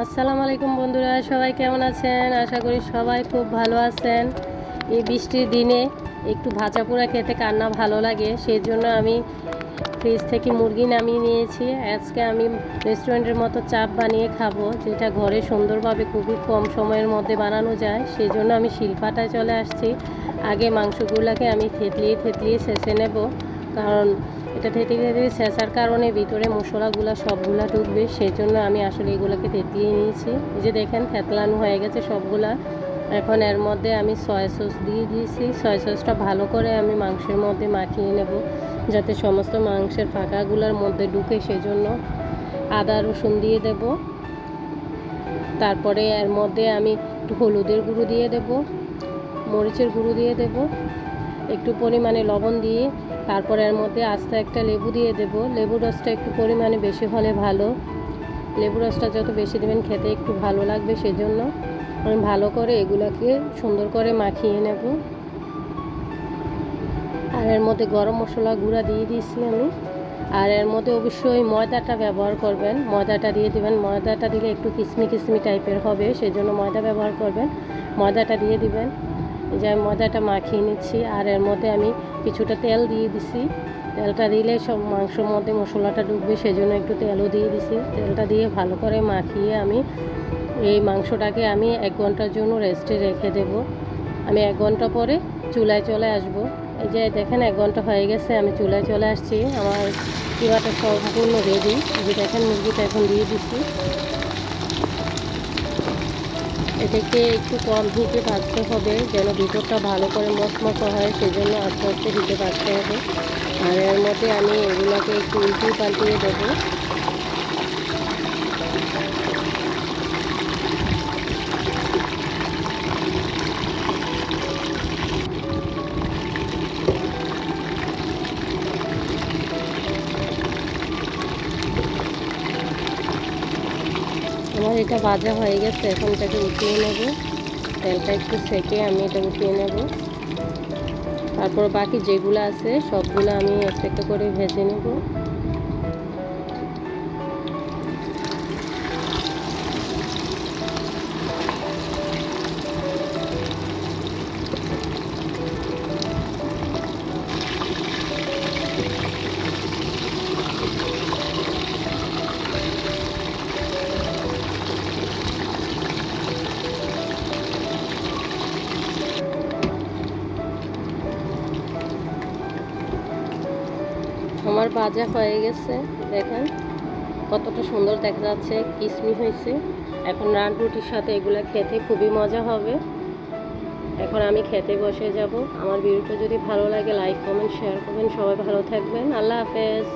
আসসালামু আলাইকুম বন্ধুরা, সবাই কেমন আছেন? আশা করি সবাই খুব ভালো আছেন। এই বৃষ্টির দিনে একটু ভাজা পোড়া খেতে কার না ভালো লাগে, সেই জন্য আমি ফ্রিজ থেকে মুরগি নামিয়ে নিয়েছি। আজকে আমি রেস্টুরেন্টের মতো চাপ বানিয়ে খাবো, যেটা ঘরে সুন্দরভাবে খুবই কম সময়ের মধ্যে বানানো যায়। সেই জন্য আমি শিলপাটায় চলে আসছি। আগে মাংসগুলোকে আমি থেতলিয়ে ছেঁচে নেব, কারণ এটা থেতলিয়ে ছেঁচার কারণে ভিতরে মশলাগুলো সবগুলা ঢুকবে। সেই জন্য আমি আসলে এগুলোকে থেতলিয়ে নিয়েছি। এই যে দেখেন, থেতলানো হয়ে গেছে সবগুলা। এখন এর মধ্যে আমি সয়া সস দিয়ে দিয়েছি। সয়া সসটা ভালো করে আমি মাংসের মধ্যে মাখিয়ে নেব, যাতে সমস্ত মাংসের ফাঁকাগুলোর মধ্যে ঢুকে। সেজন্য আদা রসুন দিয়ে দেব। তারপরে এর মধ্যে আমি একটু হলুদের গুঁড়ো দিয়ে দেব, মরিচের গুঁড়ো দিয়ে দেব, একটু পরিমাণে লবণ দিয়ে তারপর এর মধ্যে আস্তে একটা লেবু দিয়ে দেব। লেবুর রসটা একটু পরিমাণে বেশি হলে ভালো। লেবুর রসটা যত বেশি দেবেন খেতে একটু ভালো লাগবে। সেজন্য আমি ভালো করে এগুলোকে সুন্দর করে মাখিয়ে নেব। আর এর মধ্যে গরম মশলা গুঁড়া দিয়ে দিয়েছি আমি। আর এর মধ্যে অবশ্যই ময়দাটা ব্যবহার করবেন, ময়দাটা দিয়ে দিবেন। ময়দাটা দিলে একটু কিসমি টাইপের হবে, সেজন্য ময়দা ব্যবহার করবেন। ময়দাটা দিয়ে দিবেন। এই যে আমি ময়দাটা মাখিয়ে নিচ্ছি। আর এর মধ্যে আমি কিছুটা তেল দিয়ে দিছি। তেলটা দিলে সব মাংসের মধ্যে মশলাটা ঢুকবে, সেজন্য একটু তেলও দিয়ে দিছি। তেলটা দিয়ে ভালো করে মাখিয়ে আমি এই মাংসটাকে আমি 1 ঘন্টার জন্য রেস্টে রেখে দেব। আমি 1 ঘন্টা পরে চুলায় চলে আসব। এই যে দেখেন 1 ঘন্টা হয়ে গেছে, আমি চুলায় চলে আসছি। আমার কিমাটা সম্পূর্ণ রেডি। এই যে দেখেন, মুরগিটা এখন দিয়ে দিচ্ছি। এটাকে একটু কম হিটে ভাজতে হবে, যেন ভিতরটা ভালো করে মচমচা হয়। সেজন্য আস্তে আস্তে হিটে ভাজতে হবে। আর এর মধ্যে আমি এগুলোকে একটু উল্টিয়ে পাল্টিয়ে দেবো। আমার এটা ভাজা হয়ে গেছে, এখন এটাকে উঠিয়ে নেব। তেলটা একটু সেকে আমি এটা উঠিয়ে নেব। তারপর বাকি যেগুলো আছে সবগুলো আমি একটা একটা করে ভেজে নেব। আমার ভাজা হয়ে গেছে, দেখেন কতটা সুন্দর দেখা যাচ্ছে, কিসমি হয়েছে। এখন রান রুটির সাথে এগুলো খেতে খুবই মজা হবে। এখন আমি খেতে বসে যাব। আমার ভিডিওটা যদি ভালো লাগে লাইক কমেন্ট শেয়ার করবেন। সবাই ভালো থাকবেন। আল্লাহ হাফেজ।